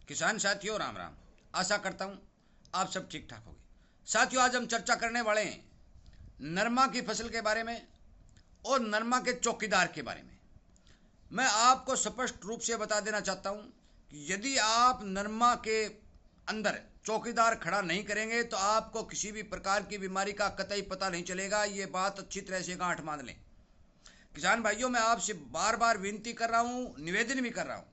किसान साथियों राम राम। आशा करता हूँ आप सब ठीक ठाक होंगे। साथियों, आज हम चर्चा करने वाले हैं नरमा की फसल के बारे में और नरमा के चौकीदार के बारे में। मैं आपको स्पष्ट रूप से बता देना चाहता हूँ कि यदि आप नरमा के अंदर चौकीदार खड़ा नहीं करेंगे तो आपको किसी भी प्रकार की बीमारी का कतई पता नहीं चलेगा। ये बात अच्छी तरह से गांठ बांध लें। किसान भाइयों, मैं आपसे बार बार विनती कर रहा हूँ, निवेदन भी कर रहा हूँ,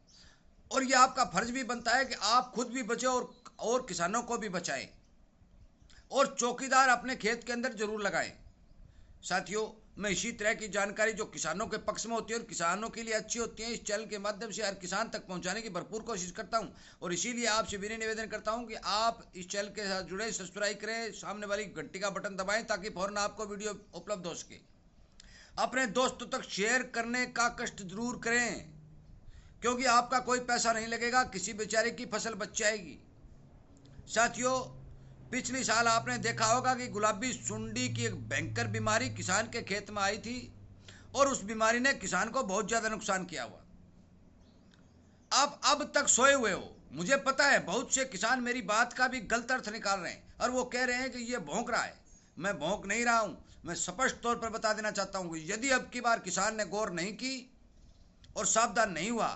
और ये आपका फर्ज भी बनता है कि आप खुद भी बचे और किसानों को भी बचाएं और चौकीदार अपने खेत के अंदर जरूर लगाएं। साथियों, मैं इसी तरह की जानकारी जो किसानों के पक्ष में होती है और किसानों के लिए अच्छी होती है, इस चैनल के माध्यम से हर किसान तक पहुंचाने की भरपूर कोशिश करता हूं। और इसीलिए आपसे विनय निवेदन करता हूं कि आप इस चैनल के साथ जुड़े, सब्सक्राइब करें, सामने वाली घंटी का बटन दबाएं ताकि फौरन आपको वीडियो उपलब्ध हो सके। अपने दोस्तों तक शेयर करने का कष्ट जरूर करें, क्योंकि आपका कोई पैसा नहीं लगेगा, किसी बेचारे की फसल बच जाएगी। साथियों, पिछले साल आपने देखा होगा कि गुलाबी सुंडी की एक भयंकर बीमारी किसान के खेत में आई थी और उस बीमारी ने किसान को बहुत ज्यादा नुकसान किया हुआ। अब तक सोए हुए हो। मुझे पता है बहुत से किसान मेरी बात का भी गलत अर्थ निकाल रहे हैं और वो कह रहे हैं कि ये भौंक रहा है। मैं भौंक नहीं रहा हूं। मैं स्पष्ट तौर पर बता देना चाहता हूं कि यदि अब की बार किसान ने गौर नहीं की और सावधान नहीं हुआ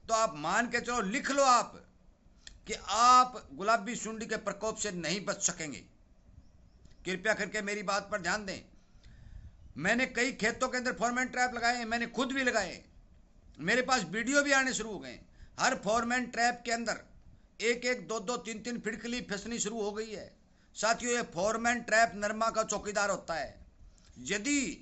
तो आप मान के चलो, लिख लो आप, कि आप गुलाबी सुंडी के प्रकोप से नहीं बच सकेंगे। कृपया करके मेरी बात पर ध्यान दें। मैंने कई खेतों के अंदर फॉरमैन ट्रैप लगाए हैं, मैंने खुद भी लगाए। मेरे पास वीडियो भी आने शुरू हो गए। हर फॉरमैन ट्रैप के अंदर एक एक दो दो तीन तीन फिड़कली फंसनी शुरू हो गई है। साथियों, ये फॉरमैन ट्रैप नरमा का चौकीदार होता है। यदि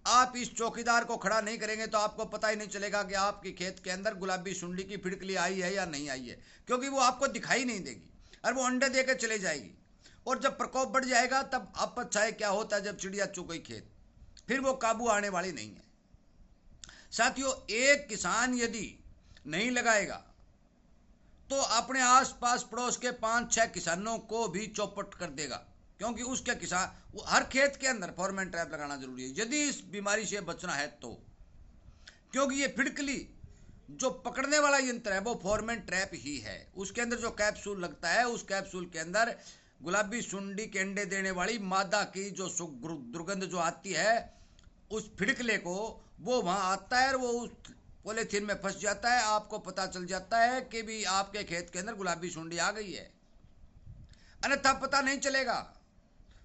आप इस चौकीदार को खड़ा नहीं करेंगे तो आपको पता ही नहीं चलेगा कि आपके खेत के अंदर गुलाबी सुंडी की फिड़कली आई है या नहीं आई है, क्योंकि वो आपको दिखाई नहीं देगी और वो अंडे देकर चले जाएगी। और जब प्रकोप बढ़ जाएगा तब आप चाहे क्या होता है, जब चिड़िया चुग गई खेत, फिर वो काबू आने वाली नहीं है। साथियों, एक किसान यदि नहीं लगाएगा तो अपने आसपास पड़ोस के 5-6 किसानों को भी चौपट कर देगा, क्योंकि उसके किसान हर खेत के अंदर फॉरमैन ट्रैप लगाना जरूरी है यदि इस बीमारी से बचना है तो। क्योंकि ये फिड़कली जो पकड़ने वाला यंत्र है वो फॉरमैन ट्रैप ही है। उसके अंदर जो कैप्सूल लगता है, उस कैप्सूल के अंदर गुलाबी सुंडी के अंडे देने वाली मादा की जो दुर्गंध जो आती है उस फिड़कले को, वो वहां आता है और वो उस पॉलीथीन में फंस जाता है। आपको पता चल जाता है कि भी आपके खेत के अंदर गुलाबी सुंडी आ गई है, अन्यथा पता नहीं चलेगा।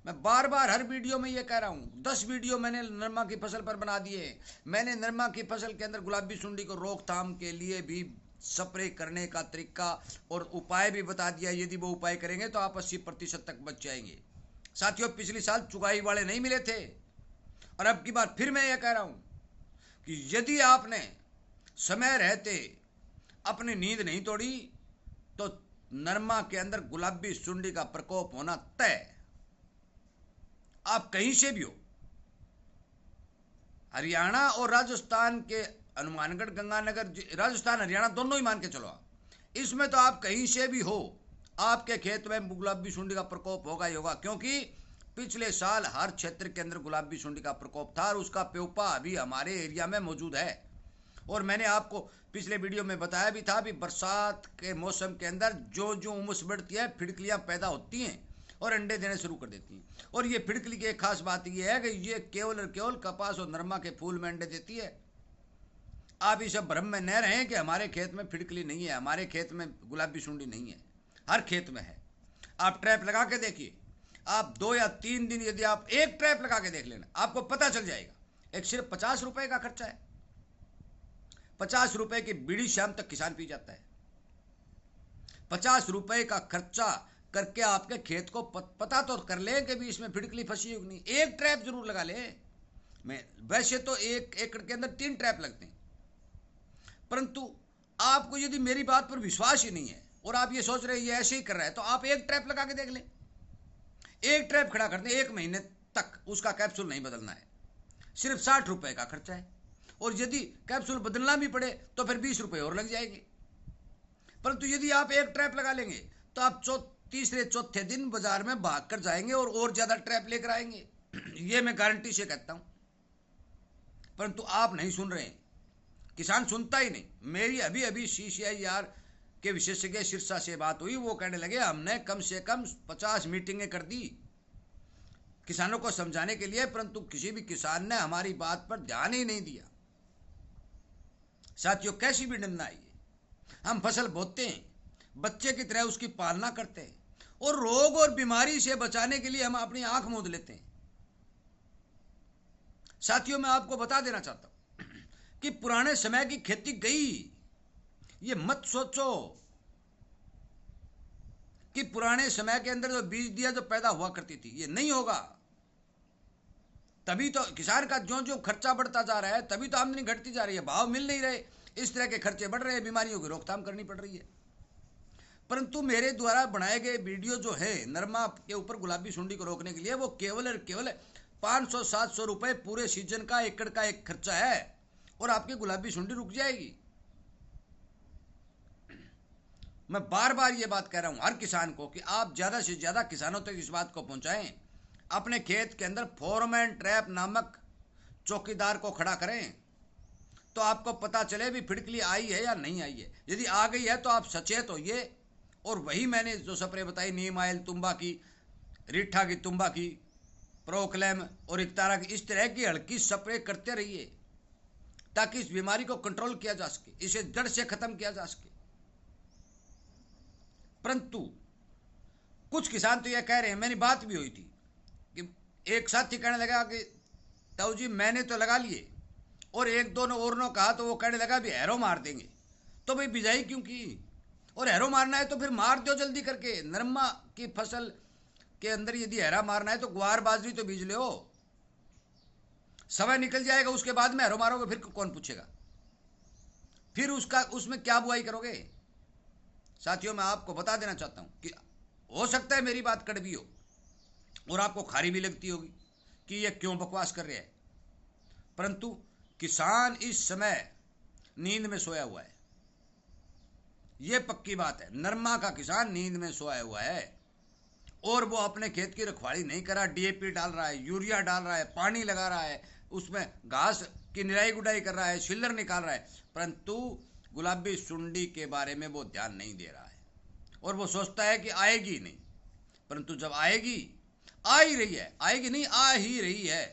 मैं बार बार हर वीडियो में ये कह रहा हूँ। 10 वीडियो मैंने नरमा की फसल पर बना दिए। मैंने नरमा की फसल के अंदर गुलाबी सुंडी को रोकथाम के लिए भी स्प्रे करने का तरीका और उपाय भी बता दिया। यदि वो उपाय करेंगे तो आप 80% तक बच जाएंगे। साथियों, पिछले साल चुगाई वाले नहीं मिले थे और अब की बार फिर मैं ये कह रहा हूँ कि यदि आपने समय रहते अपनी नींद नहीं तोड़ी तो नरमा के अंदर गुलाबी सुंडी का प्रकोप होना तय। आप कहीं से भी हो, हरियाणा और राजस्थान के हनुमानगढ़, गंगानगर, राजस्थान हरियाणा दोनों ही मान के चलो आप, इसमें तो आप कहीं से भी हो, आपके खेत में गुलाबी सुंडी का प्रकोप होगा ही होगा। क्योंकि पिछले साल हर क्षेत्र के अंदर गुलाबी सुंडी का प्रकोप था और उसका प्योपा अभी हमारे एरिया में मौजूद है। और मैंने आपको पिछले वीडियो में बताया भी था भी बरसात के मौसम के अंदर जो जो उमस बढ़ती है, फिड़कलियां पैदा होती हैं और अंडे देने शुरू कर देती हैं। और ये फिड़कली की एक खास बात यह है कि ये केवल और केवल कपास और नरमा के फूल में अंडे देती है। आप इस भ्रम में न रहें कि हमारे खेत में फिड़कली नहीं है, हमारे खेत में गुलाबी सुंडी नहीं है, हर खेत में है। आप ट्रैप लगा के देखिए। आप 2 या 3 दिन यदि आप एक ट्रैप लगा के देख लेना, आपको पता चल जाएगा। एक सिर्फ 50 रुपए का खर्चा है। 50 रुपए की बीड़ी शाम तक किसान पी जाता है। 50 रुपए का खर्चा करके आपके खेत को पता तो कर ले कि भी इसमें फिड़कली फंसी होगी नहीं। एक ट्रैप जरूर लगा ले। मैं वैसे तो 1 एकड़ के अंदर 3 ट्रैप लगते हैं, परंतु आपको यदि मेरी बात पर विश्वास ही नहीं है और आप ये सोच रहे हैं ये ऐसे ही कर रहा है, तो आप एक ट्रैप लगा के देख लें। एक ट्रैप खड़ा कर दें, 1 महीने तक उसका कैप्सूल नहीं बदलना है। सिर्फ 60 रुपए का खर्चा है। और यदि कैप्सूल बदलना भी पड़े तो फिर 20 रुपए और लग जाएंगे। परंतु यदि आप एक ट्रैप लगा लेंगे तो आप तीसरे चौथे दिन बाजार में भाग कर जाएंगे और ज्यादा ट्रैप लेकर आएंगे। ये मैं गारंटी से कहता हूं। परंतु आप नहीं सुन रहे हैं, किसान सुनता ही नहीं। मेरी अभी अभी CCIR के विशेषज्ञ सिरसा से बात हुई, वो कहने लगे हमने कम से कम 50 मीटिंगें कर दी किसानों को समझाने के लिए, परंतु किसी भी किसान ने हमारी बात पर ध्यान ही नहीं दिया। साथियों, कैसी भी निंदा है, हम फसल बोते हैं, बच्चे की तरह उसकी पालना करते हैं, और रोग और बीमारी से बचाने के लिए हम अपनी आंख मूंद लेते हैं। साथियों, मैं आपको बता देना चाहता हूं कि पुराने समय की खेती गई। ये मत सोचो कि पुराने समय के अंदर जो बीज दिया जो पैदा हुआ करती थी, ये नहीं होगा। तभी तो किसान का जो जो खर्चा बढ़ता जा रहा है, तभी तो आमदनी घटती जा रही है, भाव मिल नहीं रहे, इस तरह के खर्चे बढ़ रहे हैं, बीमारियों की रोकथाम करनी पड़ रही है। परंतु मेरे द्वारा बनाए गए वीडियो जो है नरमा के ऊपर गुलाबी सुंडी को रोकने के लिए, वो केवल और केवल 500-700 रुपए पूरे सीजन का एकड़ का एक खर्चा है, और आपकी गुलाबी सुंडी रुक जाएगी। मैं बार बार ये बात कह रहा हूं हर किसान को कि आप ज्यादा से ज्यादा किसानों तक इस बात को पहुंचाएं। अपने खेत के अंदर फोरमैन ट्रैप नामक चौकीदार को खड़ा करें, तो आपको पता चले भी फिटकली आई है या नहीं आई है। यदि आ गई है तो आप सचेत होइए, और वही मैंने जो स्प्रे बताई, नीम आयल तुम्बा की, रीठा की तुम्बा की, प्रोक्लेम और इकतारा की, इस तरह की हल्की स्प्रे करते रहिए, ताकि इस बीमारी को कंट्रोल किया जा सके, इसे जड़ से खत्म किया जा सके। परंतु कुछ किसान तो यह कह रहे हैं, मेरी बात भी हुई थी कि एक साथी कहने लगा कि ताऊ जी मैंने तो लगा लिए, और एक दो और ने कहा, तो वो कहने लगा भी हैरो मार देंगे। तो भाई बिजाई क्यों की? और हैरो मारना है तो फिर मार दो जल्दी करके। नरमा की फसल के अंदर यदि हैरा मारना है तो ग्वार बाजरी तो बीज लो, समय निकल जाएगा, उसके बाद में हैरो मारोगे फिर कौन पूछेगा? फिर उसमें क्या बुआई करोगे? साथियों, मैं आपको बता देना चाहता हूं कि हो सकता है मेरी बात कड़वी हो और आपको खारी भी लगती होगी कि ये क्यों बकवास कर रहे हैं, परंतु किसान इस समय नींद में सोया हुआ है। ये पक्की बात है, नरमा का किसान नींद में सोया हुआ है, और वो अपने खेत की रखवाली नहीं कर रहा। डीएपी डाल रहा है, यूरिया डाल रहा है, पानी लगा रहा है, उसमें घास की निराई गुडाई कर रहा है, छिल्लर निकाल रहा है, परंतु गुलाबी सुंडी के बारे में वो ध्यान नहीं दे रहा है, और वो सोचता है कि आएगी नहीं। परंतु जब आएगी, आ ही रही है, आएगी नहीं, आ ही रही है,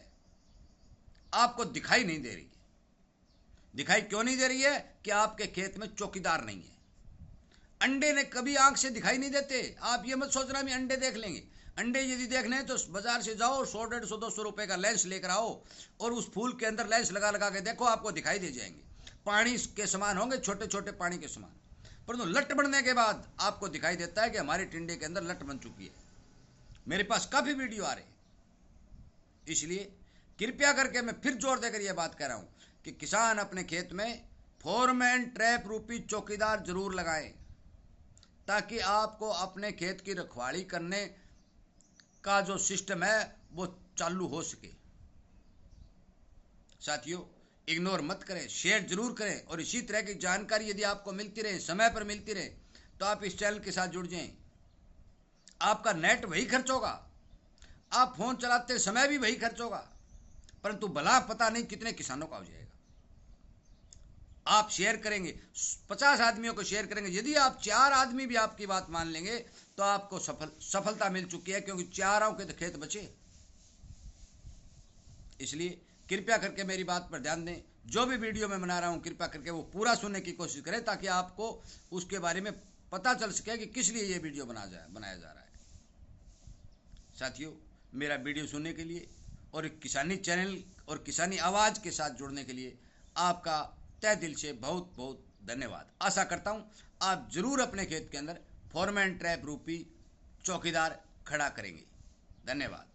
आपको दिखाई नहीं दे रही है। दिखाई क्यों नहीं दे रही है? कि आपके खेत में चौकीदार नहीं है। अंडे ने कभी आंख से दिखाई नहीं देते। आप ये मत सोचना भी अंडे देख लेंगे। अंडे यदि देखने हैं तो बाजार से जाओ, 100-150-200 रुपए का लेंस लेकर आओ, और उस फूल के अंदर लेंस लगा लगा के देखो, आपको दिखाई दे जाएंगे। पानी के समान होंगे, छोटे छोटे पानी के समान, परंतु लट बनने के बाद आपको दिखाई देता है कि हमारे टिंडे के अंदर लट बन चुकी है। मेरे पास काफी वीडियो आ रहे हैं। इसलिए कृपया करके मैं फिर जोर देकर यह बात कह रहा हूं कि किसान अपने खेत में फोरमैन ट्रैप रूपी चौकीदार जरूर लगाएं, ताकि आपको अपने खेत की रखवाली करने का जो सिस्टम है वो चालू हो सके। साथियों, इग्नोर मत करें, शेयर जरूर करें, और इसी तरह की जानकारी यदि आपको मिलती रहे, समय पर मिलती रहे, तो आप इस चैनल के साथ जुड़ जाएं। आपका नेट वही खर्च होगा, आप फोन चलाते समय भी वही खर्च होगा, परंतु भला पता नहीं कितने किसानों का हो जाएगा। आप शेयर करेंगे, 50 आदमियों को शेयर करेंगे, यदि आप 4 आदमी भी आपकी बात मान लेंगे तो आपको सफलता मिल चुकी है, क्योंकि 4 के तो खेत बचे। इसलिए कृपया करके मेरी बात पर ध्यान दें। जो भी वीडियो मैं बना रहा हूं, कृपया करके वो पूरा सुनने की कोशिश करें, ताकि आपको उसके बारे में पता चल सके कि किस लिए ये वीडियो बनाया जा रहा है। साथियों, मेरा वीडियो सुनने के लिए और किसानी चैनल और किसानी आवाज़ के साथ जुड़ने के लिए आपका तहे दिल से बहुत बहुत धन्यवाद। आशा करता हूं आप जरूर अपने खेत के अंदर फोरमैन ट्रैप रूपी चौकीदार खड़ा करेंगे। धन्यवाद।